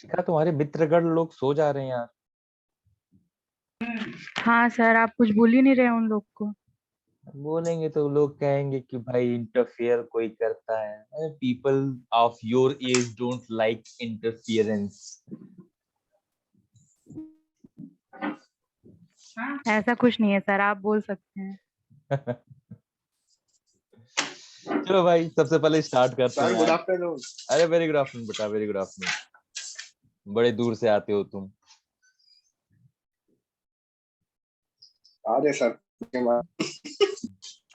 देखा तुम्हारे मित्रगण लोग सो जा रहे हैं यार। हाँ सर, आप कुछ बोल ही नहीं रहे उन लोग को। बोलेंगे तो लोग कहेंगे कि भाई इंटरफेयर कोई करता है। People of your age don't like interference. ऐसा कुछ नहीं है सर, आप बोल सकते हैं। चलो भाई सबसे पहले स्टार्ट करते हैं सर गुड यार। आफ्टरनून। अरे वेरी गुड आफ्टरनून बेटा, वेरी गुड आफ्टरनून। बड़े दूर से आते हो तुम। अरे सर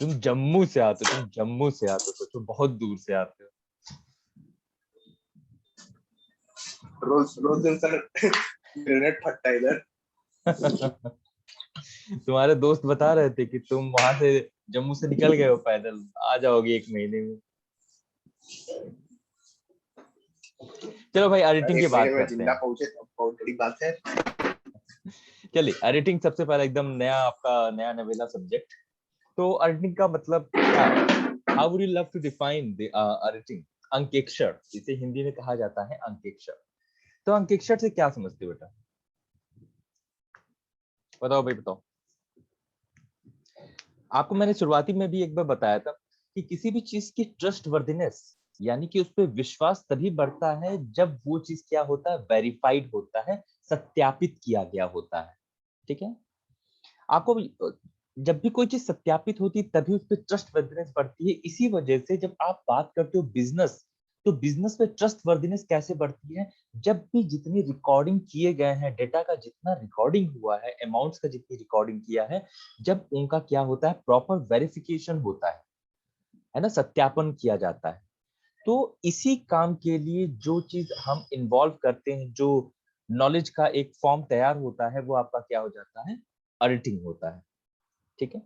तुम जम्मू से आते हो, तुम जम्मू से आते हो, सोचो बहुत दूर से आते हो। रोज रोज दिन सर इंटरनेट फटता है इधर। तुम्हारे दोस्त बता रहे थे कि तुम वहां से जम्मू से निकल गए हो पैदल, आ जाओगे 1 महीने में। चलो भाई एडिटिंग की एक बात महीने में करते जिंदा हैं। पहुंचे तो बहुत बड़ी बात है। चलिए एडिटिंग सबसे पहले एकदम नया, आपका नया नवेला सब्जेक्ट। तो एडिटिंग का मतलब क्या है? How would you love to define the editing? अंकेक्षर, इसे हिंदी में कहा जाता है अंकेक्षर। तो अंकेक्षर से क्या समझते हो बेटा? बताओ भाई बताओ। आपको मैंने शुरुआती में भी एक बार बताया था कि किसी भी चीज की ट्रस्ट वर्दीनेस, यानी कि उस पर विश्वास तभी बढ़ता है जब वो चीज क्या होता है, वेरीफाइड होता है, सत्यापित किया गया होता है। ठीक है। आपको जब भी कोई चीज सत्यापित होती है तभी उस पर ट्रस्ट वर्दीनेस बढ़ती है। इसी वजह से जब आप बात करते हो बिजनेस, तो बिजनेस में ट्रस्ट वर्दीनेस कैसे बढ़ती है? जब भी जितनी रिकॉर्डिंग किए गए हैं, डेटा का जितना रिकॉर्डिंग हुआ है, अमाउंट्स का जितनी रिकॉर्डिंग किया है, जब उनका क्या होता है, प्रॉपर वेरिफिकेशन होता है ना, सत्यापन किया जाता है। तो इसी काम के लिए जो चीज हम इन्वॉल्व करते हैं, जो नॉलेज का एक फॉर्म तैयार होता है, वो आपका क्या हो जाता है, ऑडिटिंग होता है। ठीक है।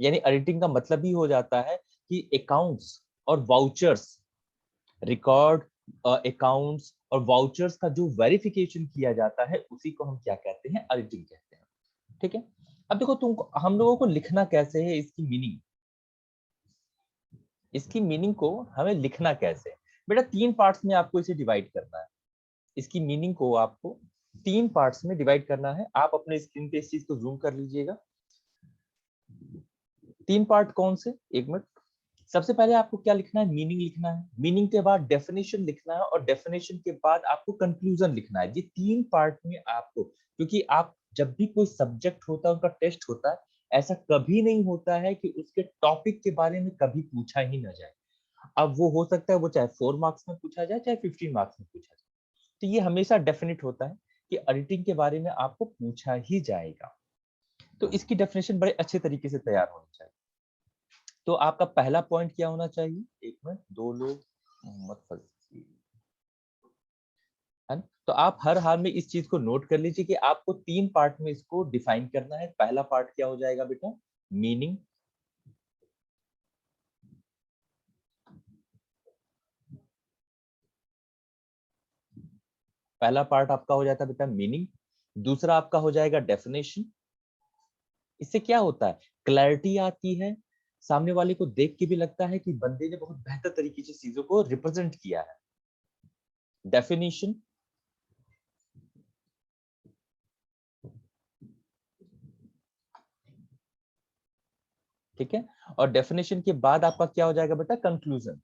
यानी ऑडिटिंग का मतलब ही हो जाता है कि अकाउंट्स और वाउचर्स, रिकॉर्ड अकाउंट्स और वाउचर्स का जो वेरिफिकेशन किया जाता है, उसी को हम क्या कहते हैं, ऑडिटिंग कहते हैं। ठीक है। अब देखो तुमको, हम लोगों को लिखना कैसे है, इसकी मीनिंग, इसकी मीनिंग को हमें लिखना कैसे है? बेटा 3 पार्ट्स में आपको इसे डिवाइड करना है। इसकी मीनिंग को आपको 3 पार्ट्स में डिवाइड करना है। आप अपने स्क्रीन पे इस चीज को जूम कर लीजिएगा। 3 पार्ट कौन से, एक मिनट। सबसे पहले आपको क्या लिखना है, मीनिंग लिखना है। मीनिंग के बाद डेफिनेशन लिखना है, और डेफिनेशन के बाद आपको कंक्लूजन लिखना है। ये 3 पार्ट में आपको, क्योंकि आप जब भी कोई सब्जेक्ट होता है, उनका टेस्ट होता है, ऐसा कभी नहीं होता है कि उसके टॉपिक के बारे में कभी पूछा ही ना जाए। अब वो हो सकता है वो चाहे 4 मार्क्स में पूछा जाए, चाहे 15 मार्क्स में पूछा जाए। तो ये हमेशा डेफिनेट होता है कि एडिटिंग के बारे में आपको पूछा ही जाएगा। तो इसकी डेफिनेशन बड़े अच्छे तरीके से तैयार होनी चाहिए। तो आपका पहला पॉइंट क्या होना चाहिए, एक मिनट, 2 लोग मत फंसिए, है ना? तो आप हर हाल में इस चीज को नोट कर लीजिए कि आपको 3 पार्ट में इसको डिफाइन करना है। पहला पार्ट क्या हो जाएगा बेटा, मीनिंग। पहला पार्ट आपका हो जाता है बेटा मीनिंग। दूसरा आपका हो जाएगा डेफिनेशन। इससे क्या होता है, क्लैरिटी आती है, सामने वाले को देख के भी लगता है कि बंदे ने बहुत बेहतर तरीके से चीजों को रिप्रेजेंट किया है। डेफिनेशन, ठीक है। और डेफिनेशन के बाद आपका क्या हो जाएगा बेटा, कंक्लूजन।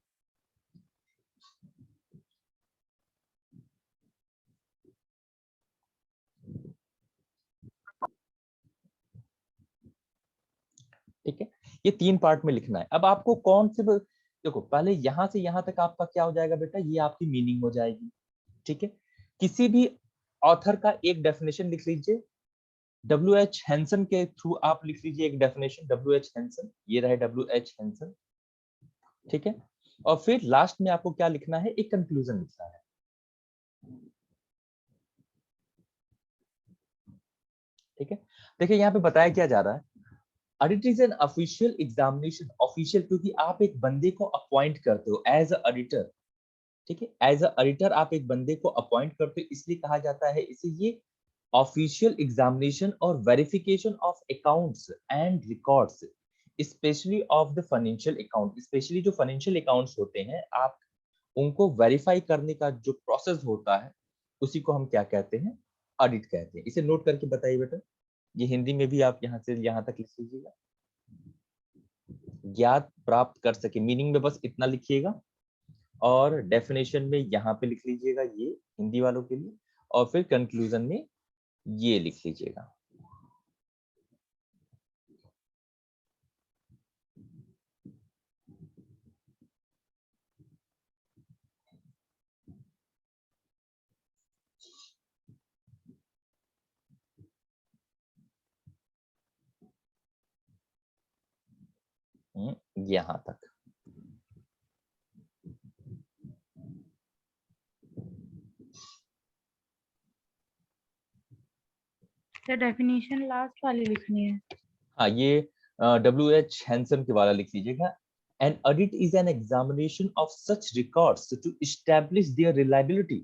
ठीक है। ये 3 पार्ट में लिखना है। अब आपको कौन से देखो, पहले यहां से यहां तक आपका क्या हो जाएगा बेटा, ये आपकी मीनिंग हो जाएगी। ठीक है। किसी भी ऑथर का एक डेफिनेशन लिख लीजिए। डब्ल्यू एच हैंसन के थ्रू आप लिख लीजिए एक डेफिनेशन, डब्ल्यू एच हैंसन, ये रहे डब्ल्यू एच हैंसन। ठीक है। और फिर लास्ट में आपको क्या लिखना है, एक कंक्लूजन लिखना है। ठीक है। देखिए यहाँ पे बताया क्या जा रहा है, audit is an official examination. Official क्योंकि आप एक बंदे को अपॉइंट करते हो एज अ ऑडिटर। ठीक है। एज अ ऑडिटर आप एक बंदे को अपॉइंट करते हो, इसलिए कहा जाता है इसे ये ऑफिशियल एग्जामिनेशन और verification of accounts and records, specially of the financial account. Specially जो फाइनेंशियल अकाउंट्स होते हैं, आप उनको वेरीफाई करने का जो प्रोसेस होता है उसी को हम क्या कहते हैं, ऑडिट कहते हैं। इसे नोट करके बताइए बेटा, ये हिंदी में भी आप यहाँ से यहाँ तक लिख लीजिएगा। ज्ञात प्राप्त कर सके, मीनिंग में बस इतना लिखिएगा, और डेफिनेशन में यहाँ पे लिख लीजिएगा ये हिंदी वालों के लिए, और फिर कंक्लूजन में ये लिख लीजिएगा। यहाँ तक। सर डेफिनेशन लास्ट वाली लिखनी है। हाँ, ये W.H. हैंसन के वाला लिख लीजिएगा। An audit is an examination of such records to establish their reliability।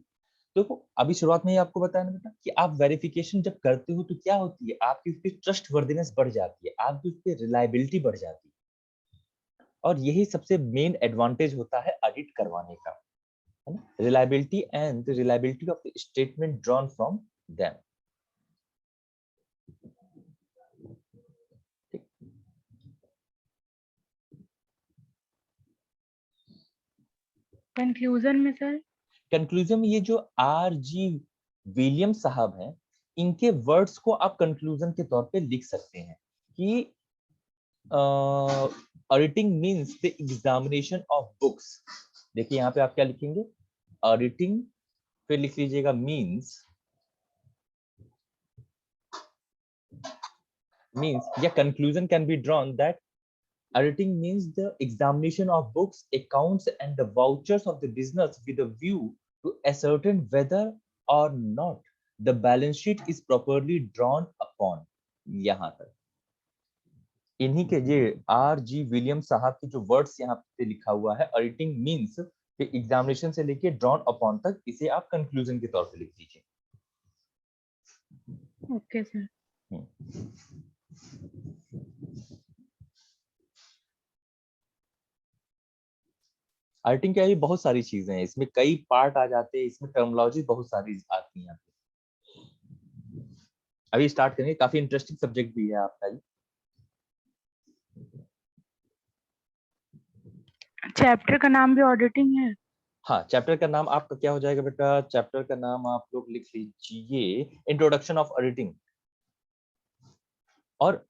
देखो अभी शुरुआत में ही आपको बताया ना बेटा कि आप वेरिफिकेशन जब करते हो तो क्या होती है, आपकी उसकी ट्रस्ट वर्दीनेस बढ़ जाती है, आपकी उसकी रिलायबिलिटी बढ़ जाती है, और यही सबसे मेन एडवांटेज होता है ऑडिट करवाने का, है ना। Reliability and reliability of the statement drawn from them. Conclusion में सर, कंक्लूजन में ये जो R.G. विलियम साहब हैं, इनके वर्ड्स को आप कंक्लूजन के तौर पे लिख सकते हैं कि auditing means the examination of books. देखिए यहाँ पे आप क्या लिखेंगे, ऑडिटिंग, फिर लिख लीजिएगा मींस या conclusion can be drawn that auditing means the examination of books, accounts and the vouchers of the business with a view to ascertain whether or not the balance sheet is properly drawn upon। यहाँ तक इन्हीं के ये R.G. William साहब के जो words यहाँ पे लिखा हुआ है, ऑडिटिंग मींस एग्जामिनेशन से लेके ड्रॉन अपॉन तक, इसे आप कंक्लूजन के तौर पे लिख दीजिए। Okay sir. ऑडिटिंग क्या है, बहुत सारी चीजें हैं, इसमें कई पार्ट आ जाते हैं, इसमें टर्मिनोलॉजी बहुत सारी आती हैं। अभी स्टार्ट करेंगे, काफी इंटरेस्टिंग सब्जेक्ट भी है आपका ये। चैप्टर का नाम भी ऑडिटिंग है? हाँ, चैप्टर का नाम आपका क्या हो जाएगा बेटा, चैप्टर का नाम आप लोग लिख लीजिए इंट्रोडक्शन ऑफ ऑडिटिंग। और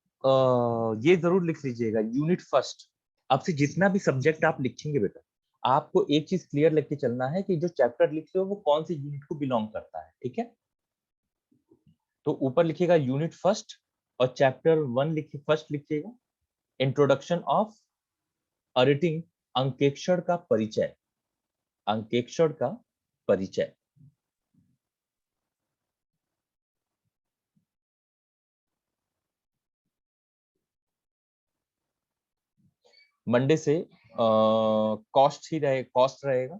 ये जरूर लिख लीजिएगा यूनिट फर्स्ट। आपसे जितना भी सब्जेक्ट आप लिखेंगे बेटा, आपको एक चीज क्लियर लेके चलना है कि जो चैप्टर लिख रहे हो वो कौन सी यूनिट को बिलोंग करता है, ठीक है। तो ऊपर लिखिएगा यूनिट फर्स्ट, और चैप्टर 1 लिखिए, फर्स्ट लिखिएगा इंट्रोडक्शन ऑफ ऑडिटिंग, अंकेक्षण का परिचय, अंकेक्षण का परिचय। मंडे से कॉस्ट रहेगा,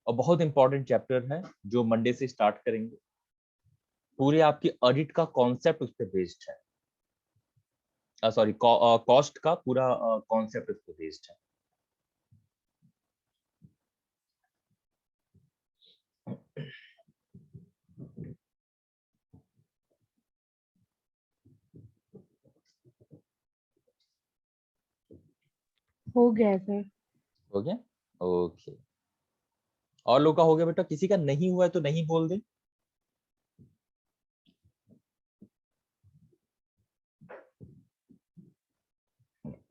और बहुत इंपॉर्टेंट चैप्टर है जो मंडे से स्टार्ट करेंगे। पूरे आपकी ऑडिट का कॉन्सेप्ट उस पर बेस्ड है, सॉरी कॉस्ट का पूरा कॉन्सेप्ट उस पर बेस्ड है। हो गया सर। हो गया, ओके। और लोग का हो गया बेटा, किसी का नहीं हुआ है तो नहीं बोल दे।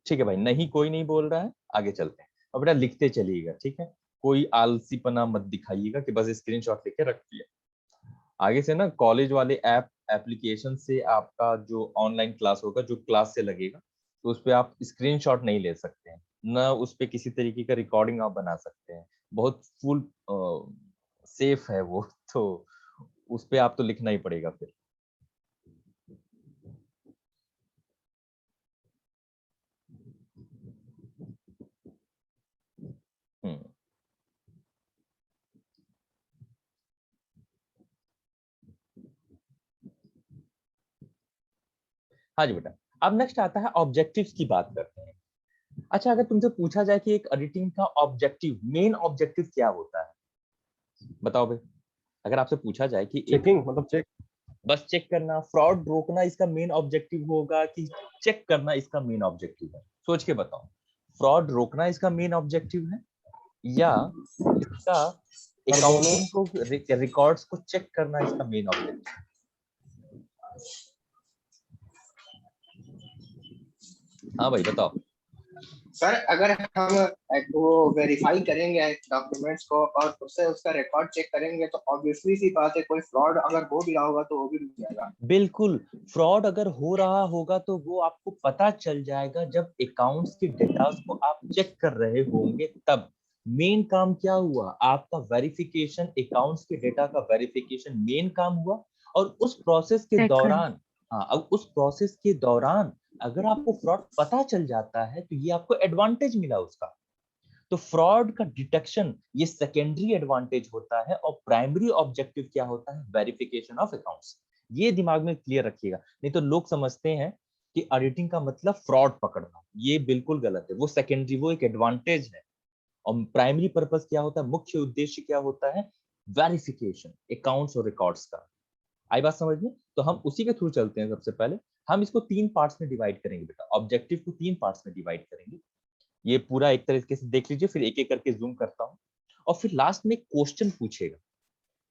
ठीक है भाई, नहीं कोई नहीं बोल रहा है, आगे चलते हैं। अब बेटा लिखते चलिएगा, ठीक है, कोई आलसीपना मत दिखाइएगा कि बस स्क्रीनशॉट लेके रख दिया। आगे से ना कॉलेज वाले एप्लीकेशन से आपका जो ऑनलाइन क्लास होगा, जो क्लास से लगेगा, तो उस पर आप स्क्रीनशॉट नहीं ले सकते हैं, ना उस पर किसी तरीके का रिकॉर्डिंग आप बना सकते हैं। बहुत फुल सेफ है वो, तो उस पर आप तो लिखना ही पड़ेगा फिर। हाँ जी बेटा, अब नेक्स्ट आता है ऑब्जेक्टिव्स की बात करते हैं। अच्छा, अगर तुमसे पूछा जाए कि एक एडिटिंग का ऑब्जेक्टिव, मेन ऑब्जेक्टिव क्या होता है, बताओ भाई, अगर आपसे पूछा जाए कि एक चेकिंग मतलब चेक, बस चेक करना, फ्रॉड रोकना इसका मेन ऑब्जेक्टिव होगा कि चेक करना इसका मेन ऑब्जेक्टिव है? सोच के बताओ, फ्रॉड रोकना इसका मेन ऑब्जेक्टिव है या इसका और दोनों अकाउंटिंग को रिकॉर्ड्स को चेक करना इसका मेन ऑब्जेक्टिव? हाँ भाई बताओ। सर अगर हम वो वेरीफाई करेंगे डॉक्यूमेंट्स को और उससे उसका रिकॉर्ड चेक करेंगे तो ऑब्वियसली सी बात है कोई फ्रॉड अगर हो भी रहा होगा तो वो भी रुक जाएगा। बिल्कुल, फ्रॉड अगर हो रहा होगा तो वो आपको पता चल जाएगा जब अकाउंट्स के डेटा को आप चेक कर रहे होंगे तब। मेन काम क्या हुआ? आपका वेरिफिकेशन, अकाउंट्स के डेटा का वेरिफिकेशन मेन काम हुआ। और उस प्रोसेस के चेक कर दौरान, हाँ, अब उस प्रोसेस के दौरान अगर आपको फ्रॉड पता चल जाता है तो ये आपको एडवांटेज मिला उसका। तो फ्रॉड का डिटेक्शन ये सेकेंडरी एडवांटेज होता है और प्राइमरी ऑब्जेक्टिव क्या होता है? Verification of accounts. ये दिमाग में क्लियर रखिएगा, नहीं तो लोग समझते हैं कि ऑडिटिंग का मतलब फ्रॉड पकड़ना। ये बिल्कुल गलत है, वो सेकेंडरी, वो एक एडवांटेज है। और प्राइमरी पर्पस क्या होता है, मुख्य उद्देश्य क्या होता है? वेरिफिकेशन अकाउंट्स और रिकॉर्ड्स का। आई बात समझ में? तो हम उसी के थ्रू चलते हैं। सबसे पहले हम इसको 3 पार्ट्स में डिवाइड करेंगे बेटा, ऑब्जेक्टिव को 3 पार्ट्स में डिवाइड करेंगे। ये पूरा एक तरीके से देख लीजिए, फिर एक एक करके जूम करता हूँ। और फिर लास्ट में क्वेश्चन पूछेगा।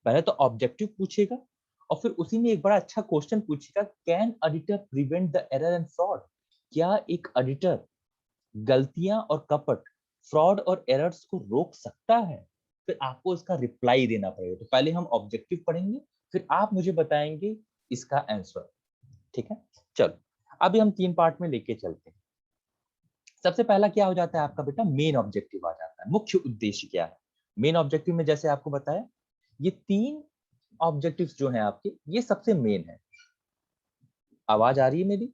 पहले तो ऑब्जेक्टिव पूछेगा और फिर उसी में एक बड़ा अच्छा क्वेश्चन पूछेगा, can auditor prevent the error and fraud? क्या एक ऑडिटर गलतियां और कपट, फ्रॉड और एरर्स को रोक सकता है? फिर आपको इसका रिप्लाई देना पड़ेगा। तो पहले हम ऑब्जेक्टिव पढ़ेंगे, फिर आप मुझे बताएंगे इसका आंसर। ठीक है, चलो अभी हम 3 पार्ट में लेके चलते हैं। सबसे पहला क्या हो जाता है आपका बेटा? मेन ऑब्जेक्टिव आ जाता है। मुख्य उद्देश्य क्या है? मेन ऑब्जेक्टिव में जैसे आपको बताया, ये 3 ऑब्जेक्टिव्स जो हैं आपके, ये सबसे मेन है। आवाज आ रही है मेरी?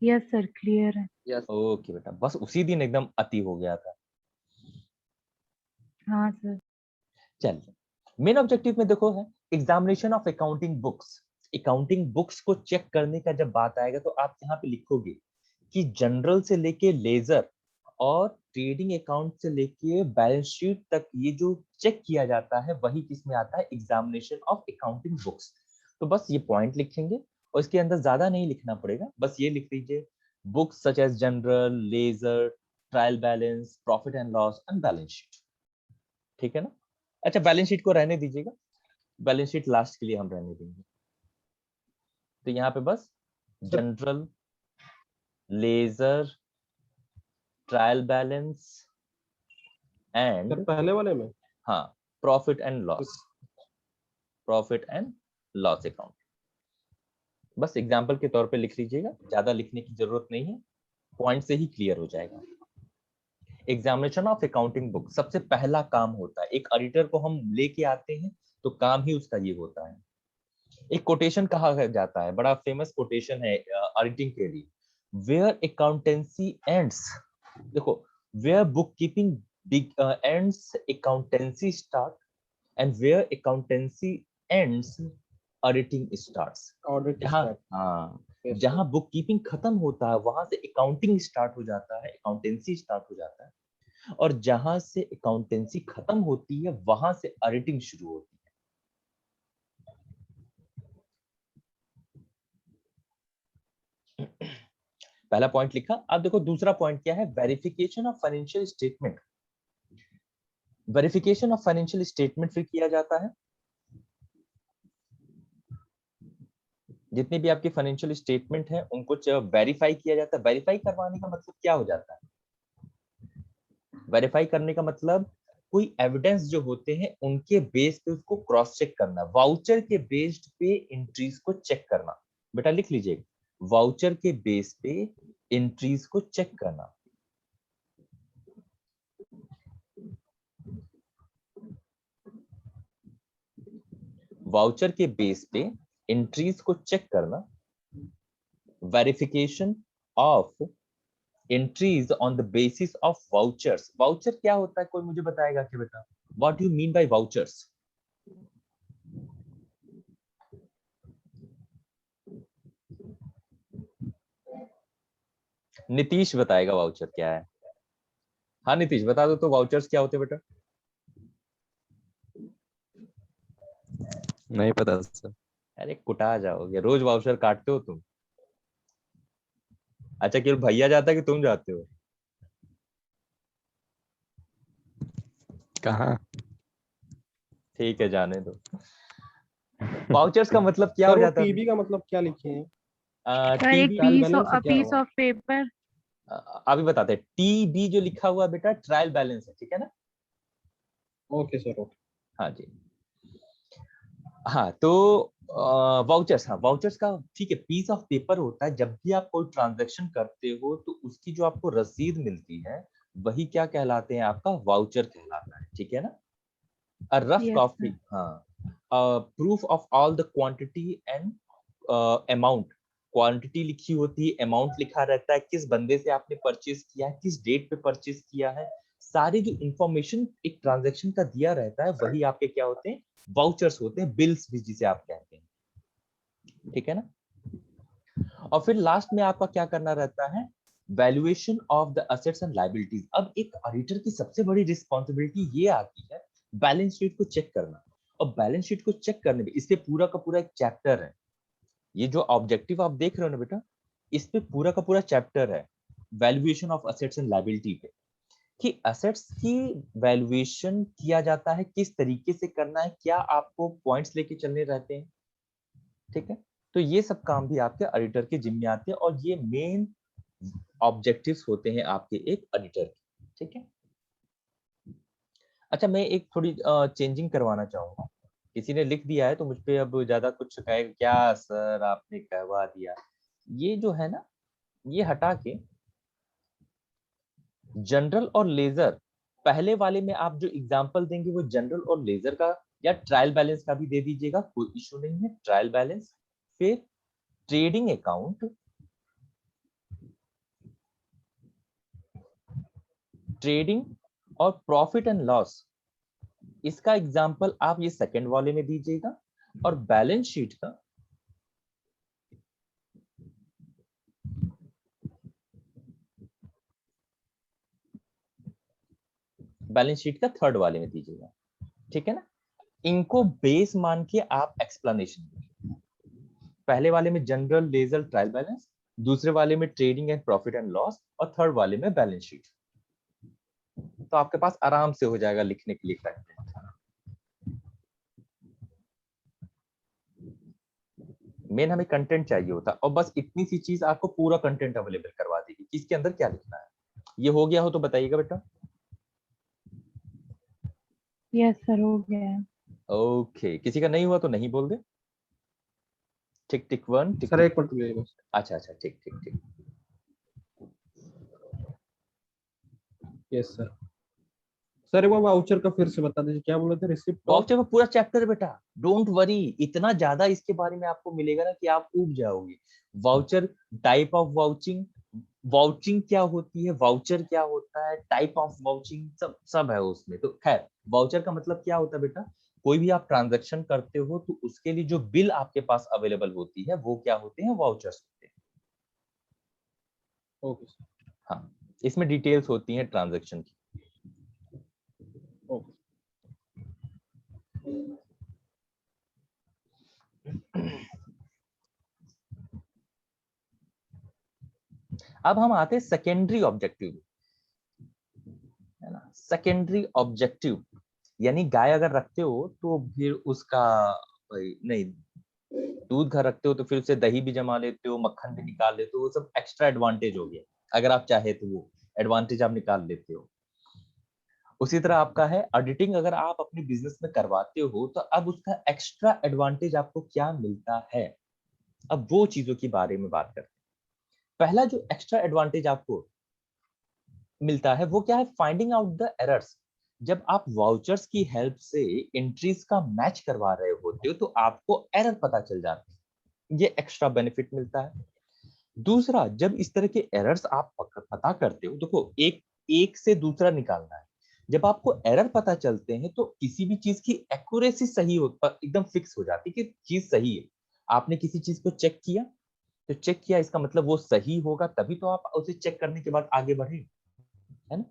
यस सर, क्लियर है। यस ओके बेटा, बस उसी दिन एकदम अति हो गया था। हाँ सर। चलिए, मेन ऑब्जेक्टिव में देखो है examination of accounting books. Accounting books को चेक करने का जब बात आएगा तो आप यहाँ पे लिखोगे कि जनरल से लेके लेजर और ट्रेडिंग अकाउंट से लेके बैलेंस शीट तक ये जो चेक किया जाता है वही किसमें आता है? Examination of accounting books. तो बस ये पॉइंट लिखेंगे और इसके अंदर ज्यादा नहीं लिखना पड़ेगा, बस ये लिख लीजिए, books such as general, ledger, trial balance, profit and loss and balance sheet. ठीक है ना? अच्छा, बैलेंस शीट को रहने दीजिएगा, बैलेंस शीट लास्ट के लिए हम रहने देंगे। तो यहाँ पे बस general, ledger, trial balance and, पहले वाले में हाँ, profit and loss, profit and loss account. बस एग्जांपल के तौर पे लिख लीजिएगा, ज्यादा लिखने की जरूरत नहीं है, पॉइंट से ही क्लियर हो जाएगा। एग्जामिनेशन ऑफ अकाउंटिंग बुक सबसे पहला काम होता है। एक ऑडिटर को हम लेके आते हैं तो काम ही उसका ये होता है। एक कोटेशन कहा जाता है, बड़ा फेमस कोटेशन है ऑडिटिंग के लिए, वेयर अकाउंटेंसी एंड्स, देखो, where book keeping ends accountancy start, and where accountancy ends auditing starts. Audit जहाँ, स्टार्ट। हाँ, जहाँ बुक कीपिंग खत्म होता है वहां से अकाउंटिंग स्टार्ट हो जाता है, अकाउंटेंसी स्टार्ट हो जाता है। और जहां से अकाउंटेंसी खत्म होती है वहां से ऑडिटिंग शुरू होती है। पहला पॉइंट लिखा। अब देखो दूसरा पॉइंट क्या है? Verification of financial statement. Verification of financial statement फिर किया जाता है। जितने भी आपके फाइनेंशियल स्टेटमेंट हैं उनको वेरीफाई किया जाता है। वेरीफाई करवाने का मतलब क्या हो जाता है? वेरीफाई करने का मतलब कोई एविडेंस जो होते हैं उनके बेस पे उसको क्रॉस चेक करना, वाउचर के बेस्ड पे एंट्रीज को चेक करना। बेटा लिख लीजिए, वाउचर के बेस पे एंट्रीज को चेक करना। वाउचर के बेस पे एंट्रीज को चेक करना। Verification of entries on the basis of vouchers. Voucher क्या होता है? कोई मुझे बताएगा कि बेटा what you mean by vouchers? Nitish बताएगा वाउचर क्या है। हाँ नीतीश बता दो तो, वाउचर्स क्या होते हैं बेटा? नहीं पता सर। अरे कुटा जाओगे, रोज वाउचर काटते हो तुम। अच्छा केवल भैया जाता है कि तुम जाते हो? कहाँ? ठीक है जाने दो। वाउचर्स का मतलब क्या हो सर वो जाता है? टीबी का मतलब क्या लिखे हैं? सर एक टीबी, ट्रायल पीस बैलेंस से क्या पीस हुआ? Of paper. अभी बताते हैं। टीबी जो लिखा हुआ है बेटा ट्रायल बैलेंस है, ठीक है ना? Okay sir, okay. हाँ जी। हाँ तो वाउचर्स, हाँ वाउचर्स का ठीक है, पीस ऑफ पेपर होता है। जब भी आप कोई ट्रांजैक्शन करते हो तो उसकी जो आपको रसीद मिलती है वही क्या कहलाते हैं, आपका वाउचर कहलाता है, ठीक है ना? A rough yes copy, sir. हाँ, proof of all the quantity and amount. Quantity लिखी होती है, अमाउंट लिखा रहता है, किस बंदे से आपने परचेज किया है, किस डेट पे परचेज किया है, सारी जो इंफॉर्मेशन एक ट्रांजैक्शन का दिया रहता है वही आपके क्या होते हैं, वाउचर्स होते हैं, बिल्स भी जिसे आप कहते हैं, ठीक है ना? और फिर लास्ट में आपका क्या करना रहता है, valuation of the assets and liabilities. अब एक ऑडिटर की सबसे बड़ी रिस्पॉन्सिबिलिटी ये आती है बैलेंस शीट को चेक करना। और बैलेंस शीट को चेक करने में इससे पूरा का पूरा एक चैप्टर है। ये जो ऑब्जेक्टिव आप देख रहे हो ना बेटा, इस पे पूरा का पूरा चैप्टर है valuation of assets and liability पे, कि असेट्स की वैल्यूएशन किया जाता है किस तरीके से करना है, क्या आपको पॉइंट्स लेके चलने रहते हैं, ठीक है? तो ये सब काम भी आपके ऑडिटर के जिम्मे आते हैं और ये मेन ऑब्जेक्टिव्स होते हैं आपके एक ऑडिटर के, ठीक है? अच्छा मैं एक थोड़ी चेंजिंग करवाना चाहूंगा। किसी ने लिख दिया है तो मुझ पे अब ज्यादा कुछ कहे क्या सर आपने कहवा दिया। ये जो है ना, ये हटा के जनरल और लेजर, पहले वाले में आप जो एग्जांपल देंगे वो जनरल और लेजर का या ट्रायल बैलेंस का भी दे दीजिएगा, कोई इशू नहीं है। ट्रायल बैलेंस, फिर ट्रेडिंग अकाउंट, ट्रेडिंग और प्रॉफिट एंड लॉस, इसका एग्जांपल आप ये सेकंड वाले में दीजिएगा। और बैलेंस शीट का थर्ड वाले में दीजिएगा, ठीक है ना? इनको बेस मान के आप एक्सप्लेनेशन दीजिए। पहले वाले में जनरल, लेजर, ट्रायल बैलेंस, दूसरे वाले में trading and profit and loss, और थर्ड वाले में बैलेंस शीट। तो आपके पास आराम से हो जाएगा लिखने के लिए टाइम। मेन हमें कंटेंट चाहिए होता और बस इतनी सी चीज आपको पूरा कंटेंट अवेलेबल करवा देगी कि इसके अंदर क्या लिखना है। ये हो गया हो तो बताइएगा बेटा। यस सर हो गया है। ओके, किसी का नहीं हुआ तो नहीं बोल दे। टिक टिक वन, टिक सर टिक। एक मिनट रुकिए बस। अच्छा अच्छा, ठीक ठीक ठीक। Yes sir. सर एक बार वाउचर का फिर से बता दीजिए, क्या बोले थे? Receipt of. वाउचर में पूरा चैप्टर है बेटा, डोंट वरी, इतना ज्यादा इसके बारे में आपको मिलेगा ना कि आप ऊब जाओगे। Voucher, type of vouching, vouching क्या होती है, वाउचर क्या होता है, टाइप ऑफ वाउचिंग, सब सब है उसमें। तो खैर, वाउचर का मतलब क्या होता है बेटा, कोई भी आप ट्रांजैक्शन करते हो तो उसके लिए जो बिल आपके पास अवेलेबल होती है वो क्या होते हैं, वाउचर्स होते हैं। Okay sir. हाँ, इसमें डिटेल्स होती हैं ट्रांजैक्शन की। ओके। अब हम आते हैं सेकेंडरी ऑब्जेक्टिव, है ना? सेकेंडरी ऑब्जेक्टिव यानी गाय अगर रखते हो तो फिर उसका, भाई नहीं, दूध घर रखते हो तो फिर उससे दही भी जमा लेते हो, मक्खन भी निकाल लेते हो, वो सब एक्स्ट्रा एडवांटेज हो गया। अगर आप चाहे तो वो एडवांटेज आप निकाल लेते हो। उसी तरह आपका है ऑडिटिंग, अगर आप अपने बिजनेस में करवाते हो तो अब उसका एक्स्ट्रा एडवांटेज आपको क्या मिलता है। अब वो चीजों के बारे में बात करते हैं। पहला जो एक्स्ट्रा एडवांटेज आपको मिलता है वो क्या है, फाइंडिंग आउट द एरर्स। जब आप वाउचर्स की हेल्प से एंट्रीज का मैच करवा रहे होते हो तो आपको एरर पता चल जाती है, ये एक्स्ट्रा बेनिफिट मिलता है। दूसरा, जब इस तरह के एरर्स आप पता करते हो, देखो एक एक से दूसरा निकालना है। जब आपको एरर पता चलते हैं तो किसी भी चीज की एक्यूरेसी सही हो, एकदम फिक्स हो जाती है कि चीज सही है। आपने किसी चीज को चेक किया, तो चेक किया इसका मतलब वो सही होगा, तभी तो आप उसे चेक करने के बाद आगे बढ़े, है ना?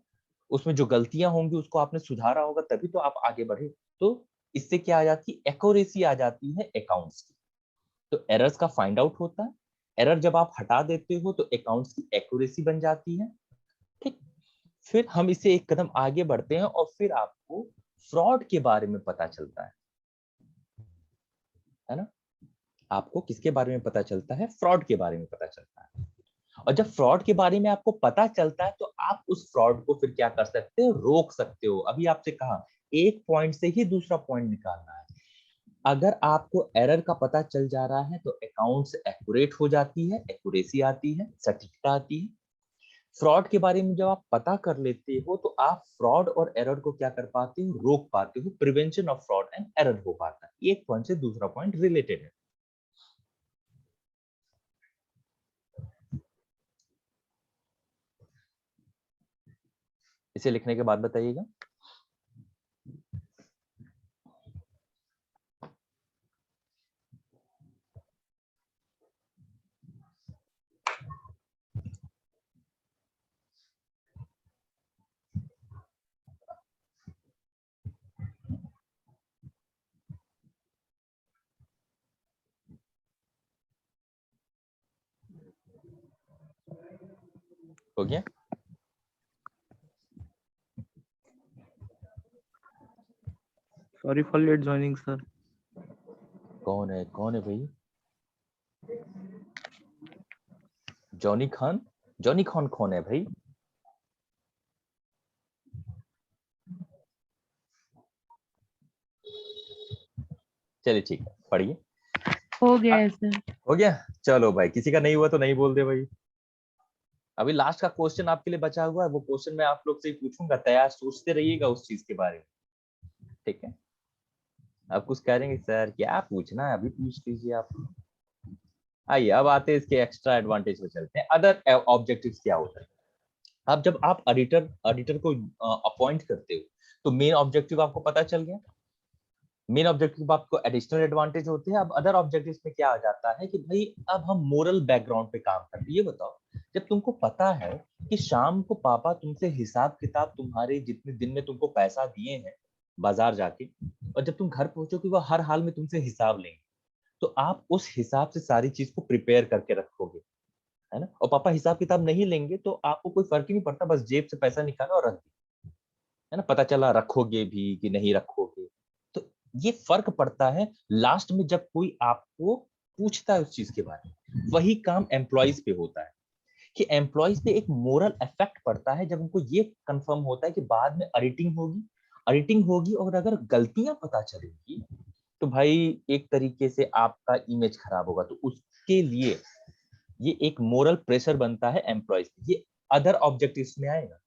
उसमें जो गलतियां होंगी उसको आपने सुधारा होगा, तभी तो आप आगे बढ़े। तो इससे क्या आ जाती है, एक्यूरेसी आ जाती है अकाउंट्स की। तो एरर्स का फाइंड आउट होता है, एरर जब आप हटा देते हो तो अकाउंट्स की एक्यूरेसी बन जाती है। ठीक, फिर हम इसे एक कदम आगे बढ़ते हैं और फिर आपको फ्रॉड के बारे में पता चलता है ना। आपको किसके बारे में पता चलता है, फ्रॉड के बारे में पता चलता है। और जब फ्रॉड के बारे में आपको पता चलता है तो आप उस फ्रॉड को फिर क्या कर सकते हो, रोक सकते हो। अभी आपसे कहा एक पॉइंट से ही दूसरा पॉइंट निकालना है। अगर आपको एरर का पता चल जा रहा है तो अकाउंट्स एक्यूरेट हो जाती है, एक्यूरेसी आती है, सटीकता आती है। फ्रॉड के बारे में जब आप पता कर लेते हो तो आप फ्रॉड और एरर को क्या कर पाते हो, रोक पाते हो। Prevention of fraud and error हो पाता है। एक पॉइंट से दूसरा पॉइंट रिलेटेड है। इसे लिखने के बाद बताइएगा। हो गया? Sorry for late joining sir. कौन है भाई? जॉनी खान? जॉनी खान कौन है भाई? चलिए ठीक है, पढ़िए। हो गया है सर। हो गया? चलो भाई, किसी का नहीं हुआ तो नहीं बोल दे भाई। अभी लास्ट का क्वेश्चन आपके लिए बचा हुआ है, वो क्वेश्चन मैं आप लोग से ही पूछूंगा, तैयार सोचते रहिएगा उस चीज के बारे में। ठीक है? अब कुछ कहेंगे सर क्या पूछना है, अभी पूछ लीजिए आप। आइए अब आते हैं इसके एक्स्ट्रा एडवांटेज पे, चलते हैं। अदर ऑब्जेक्टिव्स क्या होता है। अब जब आप ऑडिटर को अपॉइंट करते हो तो मेन ऑब्जेक्टिव आपको पता चल गया। मेन ऑब्जेक्टिव आपको एडिशनल एडवांटेज होते हैं। अब अदर ऑब्जेक्टिव्स में क्या आ जाता है कि भाई अब हम मोरल बैकग्राउंड पे काम करते हैं। ये बताओ, जब तुमको पता है कि शाम को पापा तुमसे हिसाब किताब, तुम्हारे जितने दिन में तुमको पैसा दिए हैं बाजार जाके, और जब तुम घर पहुंचो कि वो हर हाल में तुमसे हिसाब लेंगे, तो आप उस हिसाब से सारी चीज को प्रिपेयर करके रखोगे, है ना। और पापा हिसाब किताब नहीं लेंगे तो आपको कोई फर्क ही नहीं पड़ता, बस जेब से पैसा निकालो और रख दो, है ना। पता चला रखोगे भी कि नहीं रखोगे, तो ये फर्क पड़ता है लास्ट में जब कोई आपको पूछता है उस चीज के बारे में। वही काम एम्प्लॉइज पे होता है कि एम्प्लॉइज पे एक मोरल इफेक्ट पड़ता है जब उनको ये कंफर्म होता है कि बाद में ऑडिटिंग होगी और अगर गलतियां पता चलेगी तो भाई एक तरीके से आपका इमेज खराब होगा। तो उसके लिए ये एक मोरल प्रेशर बनता है एम्प्लॉइज। ये अदर ऑब्जेक्टिव्स में आएगा।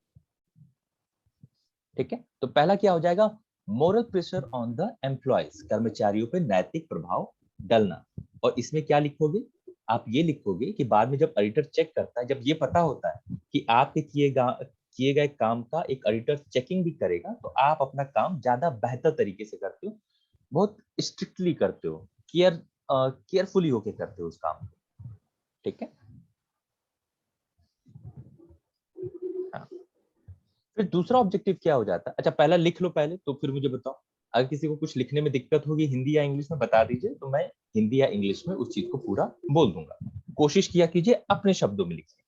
ठीक है, तो पहला क्या हो जाएगा, moral pressure on the employees, कर्मचारियों पे नैतिक प्रभाव डलना। और इसमें क्या लिखोगे, आप ये लिखोगे कि बाद में जब ऑडिटर चेक करता है, जब ये पता होता है कि आपके किए गए काम का एक ऑडिटर चेकिंग भी करेगा, तो आप अपना काम ज्यादा बेहतर तरीके से करते हो, बहुत स्ट्रिक्टली करते हो, केयरफुली होके करते हो उस काम को। ठीक है, हाँ। फिर दूसरा ऑब्जेक्टिव क्या हो जाता है, अच्छा पहला लिख लो पहले, तो फिर मुझे बताओ। अगर किसी को कुछ लिखने में दिक्कत होगी हिंदी या इंग्लिश में बता दीजिए, तो मैं हिंदी या इंग्लिश में उस चीज को पूरा बोल दूंगा। कोशिश किया कीजिए अपने शब्दों में लिखिए।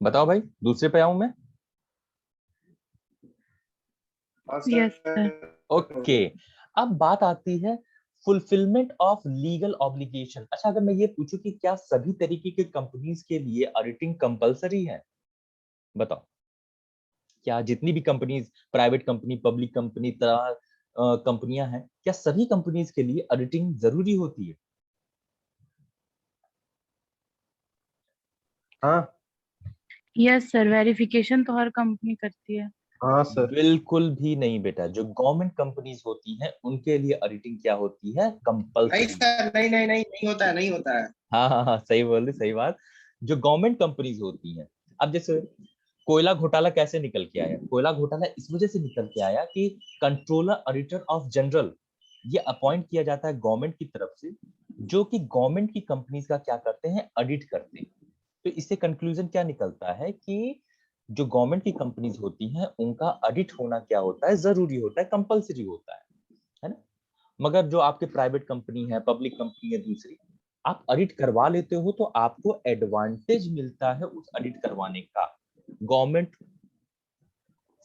बताओ भाई, दूसरे पे आऊं मैं? हाँ यस सर। सर। ओके, अब बात आती है फुलफिलमेंट ऑफ लीगल ऑब्लिगेशन। अच्छा, अगर मैं ये पूछूं कि क्या सभी तरीके के कंपनीज के लिए ऑडिटिंग कंपलसरी है, बताओ। क्या जितनी भी companies, private company, public company, तरह कंपनियां हैं, क्या सभी कंपनीज के लिए ऑडिटिंग जरूरी होती है? हाँ यस सर, वेरिफिकेशन तो हर कंपनी करती है। हाँ सर। बिल्कुल भी नहीं बेटा, जो गवर्नमेंट कंपनीज होती हैं उनके लिए ऑडिटिंग क्या होती है, नहीं कंपल्सरी। सर, नहीं नहीं नहीं, नहीं होता है, नहीं होता है। हाँ हाँ हाँ, सही बोल रही, सही बात। जो गवर्नमेंट कंपनीज होती हैं, अब जैसे कोयला घोटाला कैसे निकल के आया, कोयला घोटाला इस वजह से निकल के आया कि कंट्रोलर ऑडिटर ऑफ जनरल ये अपॉइंट किया जाता है गवर्नमेंट की तरफ से, जो कि गवर्नमेंट की कंपनीज का क्या करते हैं, ऑडिट करते हैं। तो इससे कंक्लूजन क्या निकलता है कि जो गवर्नमेंट की कंपनीज होती हैं उनका ऑडिट होना क्या होता है, जरूरी होता है, कंपलसरी होता है ना। मगर जो आपके प्राइवेट कंपनी है, पब्लिक कंपनी है दूसरी, आप ऑडिट करवा लेते हो तो आपको एडवांटेज मिलता है उस ऑडिट करवाने का, गवर्नमेंट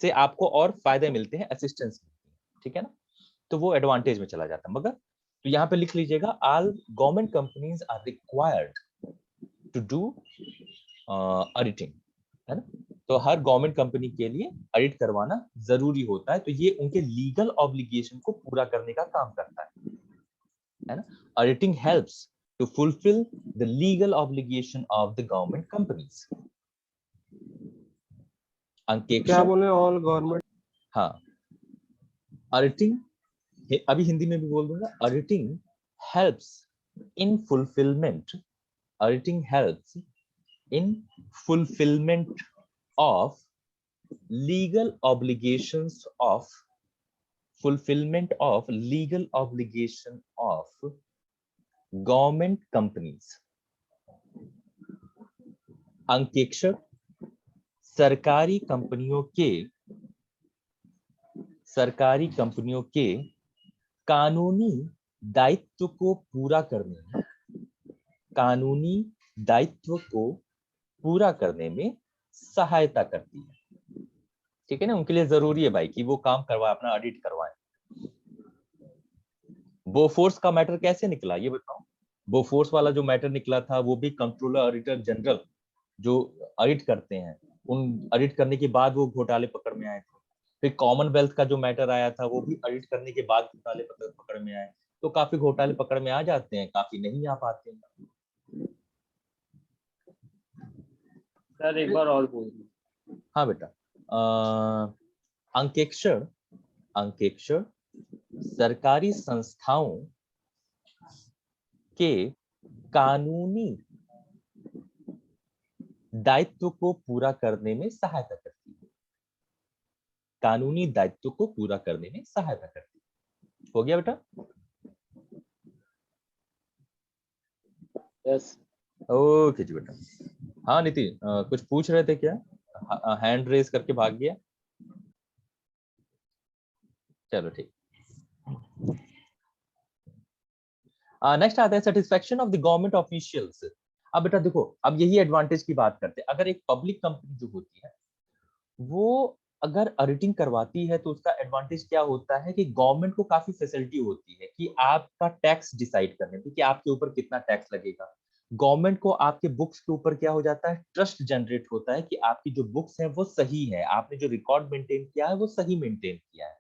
से आपको और फायदे मिलते हैं, असिस्टेंस मिलती है, ठीक है ना। तो वो एडवांटेज में चला जाता है। मगर तो यहाँ पे लिख लीजिएगा, all government companies are required to do auditing, है ना। तो हर गवर्नमेंट कंपनी के लिए ऑडिट करवाना जरूरी होता है, तो ये उनके लीगल ऑब्लिगेशन को पूरा करने का काम करता है ना। Auditing helps to fulfil the legal obligation of the government companies. क्या अंकेक्षण, बोले, ऑल गवर्नमेंट? हाँ, ऑडिटिंग, अभी हिंदी में भी बोल दूंगा, auditing helps in fulfilment, auditing helps in fulfillment of legal obligations of fulfillment of legal obligation of government companies। अंकेक्षक सरकारी कंपनियों के कानूनी दायित्व को पूरा करने में, कानूनी दायित्व को पूरा करने में सहायता करती है, ठीक है ना। उनके लिए जरूरी है भाई कि वो काम करवाए, अपना ऑडिट करवाए। बोफोर्स का मैटर कैसे निकला ये बताओ। बोफोर्स वाला जो मैटर निकला था वो भी कंट्रोलर ऑडिटर जनरल जो ऑडिट करते हैं, उन ऑडिट करने के बाद वो घोटाले पकड़ में आए थे। फिर कॉमनवेल्थ का जो मैटर आया था वो भी ऑडिट करने के बाद घोटाले पकड़ में आए। तो काफी घोटाले पकड़ में आ जाते हैं, काफी नहीं आ पाते हैं। सर एक बार और बोल दीजिए। हाँ बेटा, अंकेक्षण, अंकेक्षण सरकारी संस्थाओं के कानूनी दायित्व को पूरा करने में सहायता करती है, कानूनी दायित्व को पूरा करने में सहायता करती है। हो गया बेटा? यस। ओके जी बेटा। हाँ नितिन, कुछ पूछ रहे थे क्या? हैंड रेज करके भाग गया। चलो ठीक। नेक्स्ट आता है satisfaction of the government officials. अब बेटा देखो, अब यही एडवांटेज की बात करते हैं। अगर एक पब्लिक कंपनी जो होती है वो अगर ऑडिटिंग करवाती है तो उसका एडवांटेज क्या होता है कि गवर्नमेंट को काफी फैसिलिटी होती है कि आपका टैक्स डिसाइड करने में कि आपके ऊपर कितना टैक्स लगेगा। गवर्नमेंट को आपके बुक्स के ऊपर क्या हो जाता है, ट्रस्ट जनरेट होता है कि आपकी जो बुक्स हैं वो सही है, आपने जो रिकॉर्ड मेंटेन किया है वो सही मेंटेन किया है।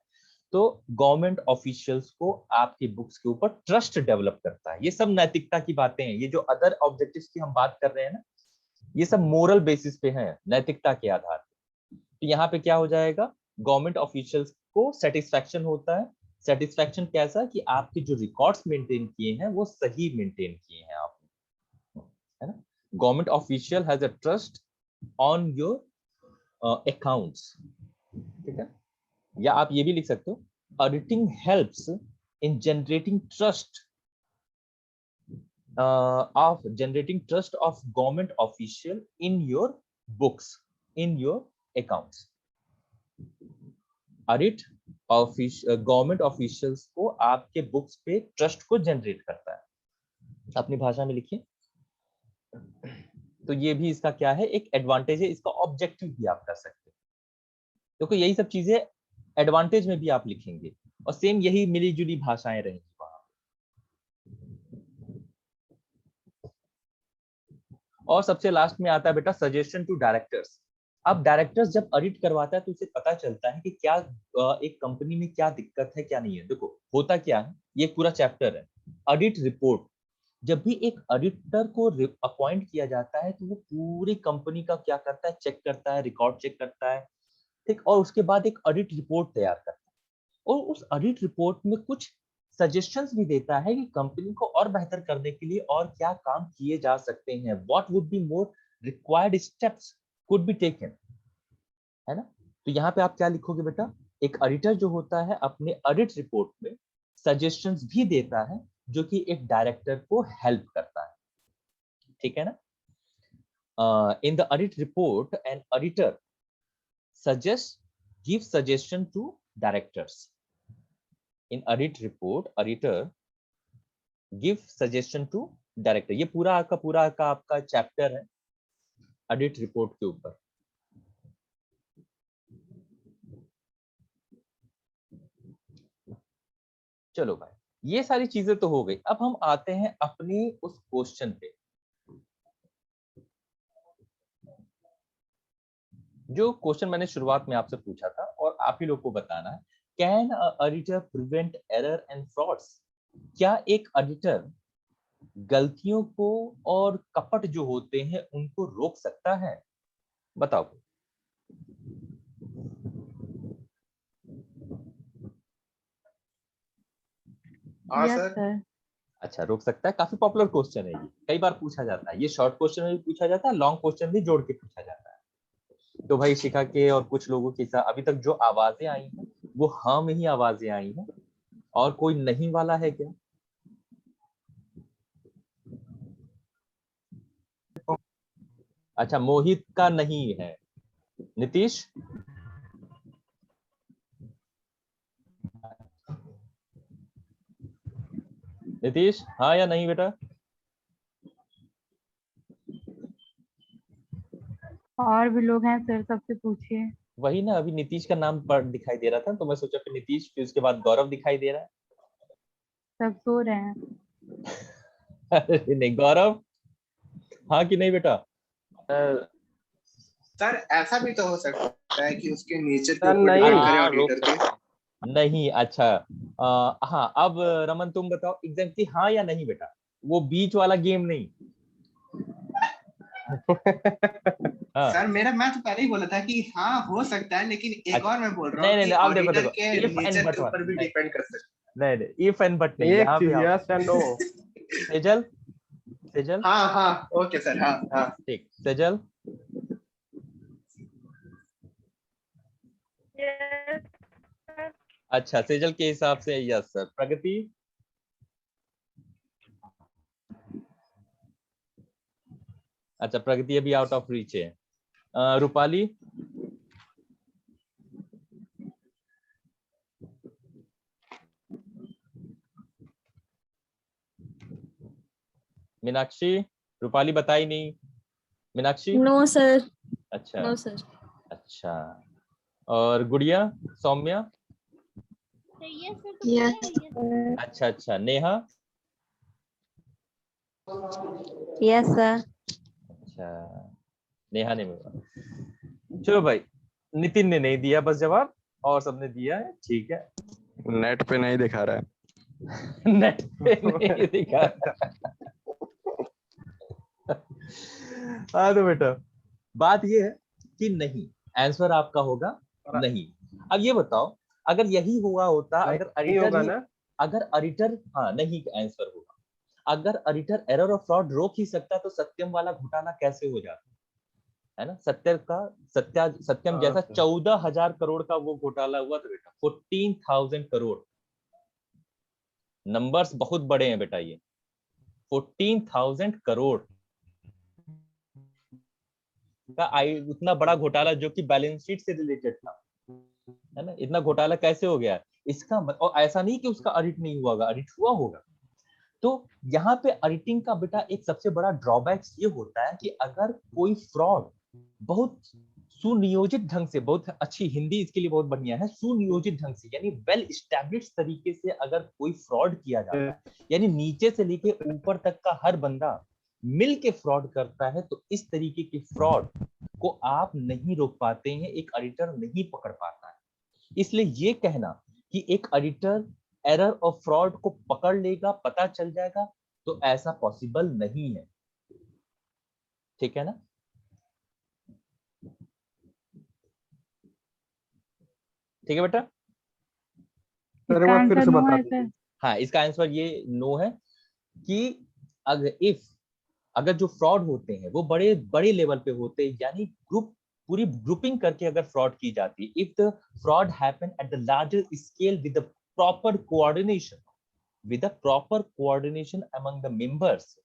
तो गवर्नमेंट ऑफिशियल्स को आपकी बुक्स के ऊपर ट्रस्ट डेवलप करता है। ये सब नैतिकता की बातें हैं, ये जो अदर ऑब्जेक्टिव्स की हम बात कर रहे हैं ना, ये सब मोरल बेसिस पे हैं, नैतिकता के आधार पे। तो यहाँ पे क्या हो जाएगा, गवर्नमेंट ऑफिशियल्स को सेटिस्फैक्शन होता है। सेटिस्फैक्शन कैसा कि आपके जो रिकॉर्ड्स मेंटेन किए हैं वो सही मेंटेन किए हैं आपने, है ना। Government official has a trust on your accounts, ठीक है। या आप ये भी लिख सकते हो, auditing helps in generating trust of generating trust of government official in your books, in your accounts। Audit government officials को आपके बुक्स पे ट्रस्ट को जनरेट करता है। अपनी भाषा में लिखिए। तो ये भी इसका क्या है, एक एडवांटेज है, इसका ऑब्जेक्टिव भी आप कर सकते हैं। देखो यही सब चीजें एडवांटेज में भी आप लिखेंगे और सेम यही मिली जुली भाषाएं रहेंगी वहां। और सबसे लास्ट में आता है बेटा सजेशन टू डायरेक्टर्स। अब डायरेक्टर्स जब ऑडिट करवाता है तो उसे पता चलता है कि क्या एक कंपनी में क्या दिक्कत है क्या नहीं है। देखो होता क्या है, ये पूरा चैप्टर है ऑडिट रिपोर्ट। जब भी एक ऑडिटर को अपॉइंट किया जाता है तो वो पूरी कंपनी का क्या करता है, चेक करता है, रिकॉर्ड चेक करता है, ठीक, और उसके बाद एक ऑडिट रिपोर्ट तैयार करता है और उस ऑडिट रिपोर्ट में कुछ सजेशंस भी देता है कि कंपनी को और बेहतर करने के लिए और क्या काम किए जा सकते हैं, what would be more required steps could be taken, है ना। तो यहाँ पे आप क्या लिखोगे बेटा, एक ऑडिटर जो होता है अपने ऑडिट रिपोर्ट में सजेशंस भी देता है जो कि एक डायरेक्टर को हेल्प करता है, ठीक है ना। In the audit report, an auditor gives suggestion to directors. In audit report, auditor give suggestion to director. ये पूरा का आपका चैप्टर है ऑडिट रिपोर्ट के ऊपर। चलो भाई, ये सारी चीजें तो हो गई। अब हम आते हैं अपनी उस क्वेश्चन पे जो क्वेश्चन मैंने शुरुआत में आपसे पूछा था और आप ही लोग को बताना है, can auditor prevent error and frauds? क्या एक ऑडिटर गलतियों को और कपट जो होते हैं उनको रोक सकता है? बताओ। हाँ यस सर। सर। अच्छा, रोक सकता है। काफी पॉपुलर क्वेश्चन है ये, कई बार पूछा जाता है। ये शॉर्ट क्वेश्चन में भी पूछा जाता है, लॉन्ग क्वेश्चन भी जोड़ के पूछा जाता है। तो भाई शिखा के और कुछ लोगों के साथ अभी तक जो आवाजें आई हैं वो हाँ में ही आवाजें आई हैं, और कोई नहीं वाला है क्या? अच्छा, मोहित का नहीं है। नीतीश? नीतीश हाँ या नहीं बेटा? और भी लोग हैं सर, सबसे पूछिए। वही ना, अभी नीतीश का नाम पर दिखाई दे रहा था तो मैं सोचा फिर नीतीश, फिर उसके बाद गौरव दिखाई दे रहा है। सब सो रहे हैं। अरे नहीं, गौरव हाँ कि नहीं बेटा? सर ऐसा भी तो हो सकता है कि उसके नेचर के सर, ऊपर नहीं। डिपेंड करे हाँ, ऑडिटर के। नहीं, अच्छा। हाँ, अब रमन तुम बताओ एग्जैक्टली हाँ या नहीं बेटा, वो बीच वाला गेम नहीं। हाँ। सर मैं तो पहले ही बोला था कि हाँ हो सकता है, लेकिन एक अच्छा, और मैं बोल रहा नहीं हूँ नहीं कि नहीं, अब देखो ऑडिटर देखो, के इफ एंड नेचर बट के मत, ऊपर भी नहीं डिपेंड कर सकता नहीं, इफ एंड बट नहीं, एक यहाँ पे चीज, आओ। यस या नो? सेजल, सेजल, है। हाँ हाँ ओके सर, हाँ हाँ। ठीक, सेजल। अच्छा, सेजल के हिसाब से यस सर। प्रगति? अच्छा, प्रगति अभी आउट ऑफ रीच है। रूपाली? मीनाक्षी? रूपाली बताई नहीं। मीनाक्षी? No sir. अच्छा नो सर। अच्छा, और गुड़िया? सौम्या? यस अच्छा अच्छा, नेहा? Yes sir. अच्छा, नेहा ने बोला। चलो भाई, नितिन ने नहीं दिया बस जवाब, और सबने दिया है, ठीक है। नेट पे नहीं दिखा रहा है। नेट पे नहीं दिखा। हाँ तो बेटा, बात ये है कि नहीं, आंसर आपका होगा नहीं। अब ये बताओ, अगर यही हुआ होता, अगर नहीं ऑडिटर होगा ही, ना? अगर ऑडिटर, हाँ नहीं आंसर होगा। अगर ऑडिटर एरर और फ्रॉड रोक ही सकता तो सत्यम वाला घोटाला कैसे हो जाता, है ना। सत्यम जैसा 14,000 करोड़ का वो घोटाला हुआ था बेटा, 14,000 करोड़। नंबर्स बहुत बड़े हैं बेटा ये, 14,000 करोड़ का उतना बड़ा घोटाला जो कि बैलेंस शीट से रिलेटेड था, है ना। इतना घोटाला कैसे हो गया इसका और ऐसा नहीं कि उसका ऑडिट नहीं हुआ होगा, ऑडिट हुआ होगा। तो यहाँ पे ऑडिटिंग का बेटा एक सबसे बड़ा ड्रॉबैक्स ये होता है कि अगर कोई फ्रॉड बहुत सुनियोजित ढंग से, बहुत अच्छी हिंदी इसके लिए बहुत बढ़िया है, सुनियोजित ढंग से, यानी वेल एस्टैब्लिश्ड तरीके से अगर कोई फ्रॉड किया जाता है, यानी नीचे से लेके ऊपर तक का हर बंदा मिल के फ्रॉड करता है, तो इस तरीके के फ्रॉड को आप नहीं रोक पाते हैं, एक ऑडिटर नहीं पकड़ पाता है। इसलिए ये कहना कि एक ऑडिटर एरर और फ्रॉड को पकड़ लेगा, पता चल जाएगा, तो ऐसा पॉसिबल नहीं है, ठीक है ना। ठीक है बेटा? सर एक इसका बार फिर आंसर से नो बता है दीजिए। सर। हाँ, इसका आंसर ये नो है कि अगर जो फ्रॉड होते हैं वो बड़े बड़े लेवल पे होते हैं, यानी पूरी ग्रुपिंग करके अगर फ्रॉड की जाती है, if the fraud happen at the larger scale with the proper coordination among the members,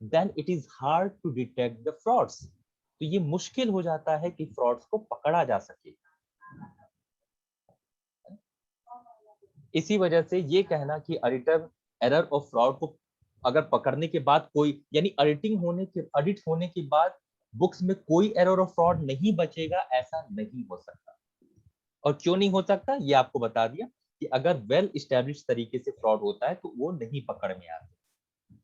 then it is hard to detect the frauds. तो ये मुश्किल हो जाता है कि फ्रॉड्स को पकड़ा जा सके। इसी वजह से ये कहना कि ऑडिटर एरर और फ्रॉड को अगर पकड़ने के बाद कोई, यानी ऑडिट होने के बाद बुक्स में कोई एरर और फ्रॉड नहीं बचेगा, ऐसा नहीं हो सकता। और क्यों नहीं हो सकता ये आपको बता दिया कि अगर वेल इस्टेब्लिश तरीके से फ्रॉड होता है तो वो नहीं पकड़ में आते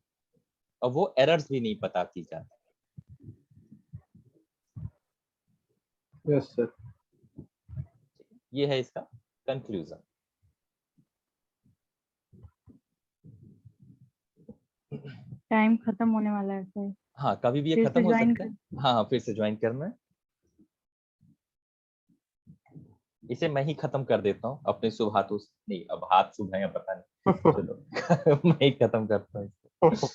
और वो एरर्स भी नहीं पता की जाती। Yes sir. ये है इसका कंक्लूजन। टाइम खत्म होने वाला है सर। हाँ, कभी भी ये फिर खत्म से हो ज्वाइन सकता है। हाँ, फिर से ज्वाइन करना है। इसे मैं ही खत्म कर देता हूँ अपने शुभ हाथों से। नहीं, अब हाथ शुभ है या पता नहीं, चलो मैं ही खत्म करता हूँ इसको।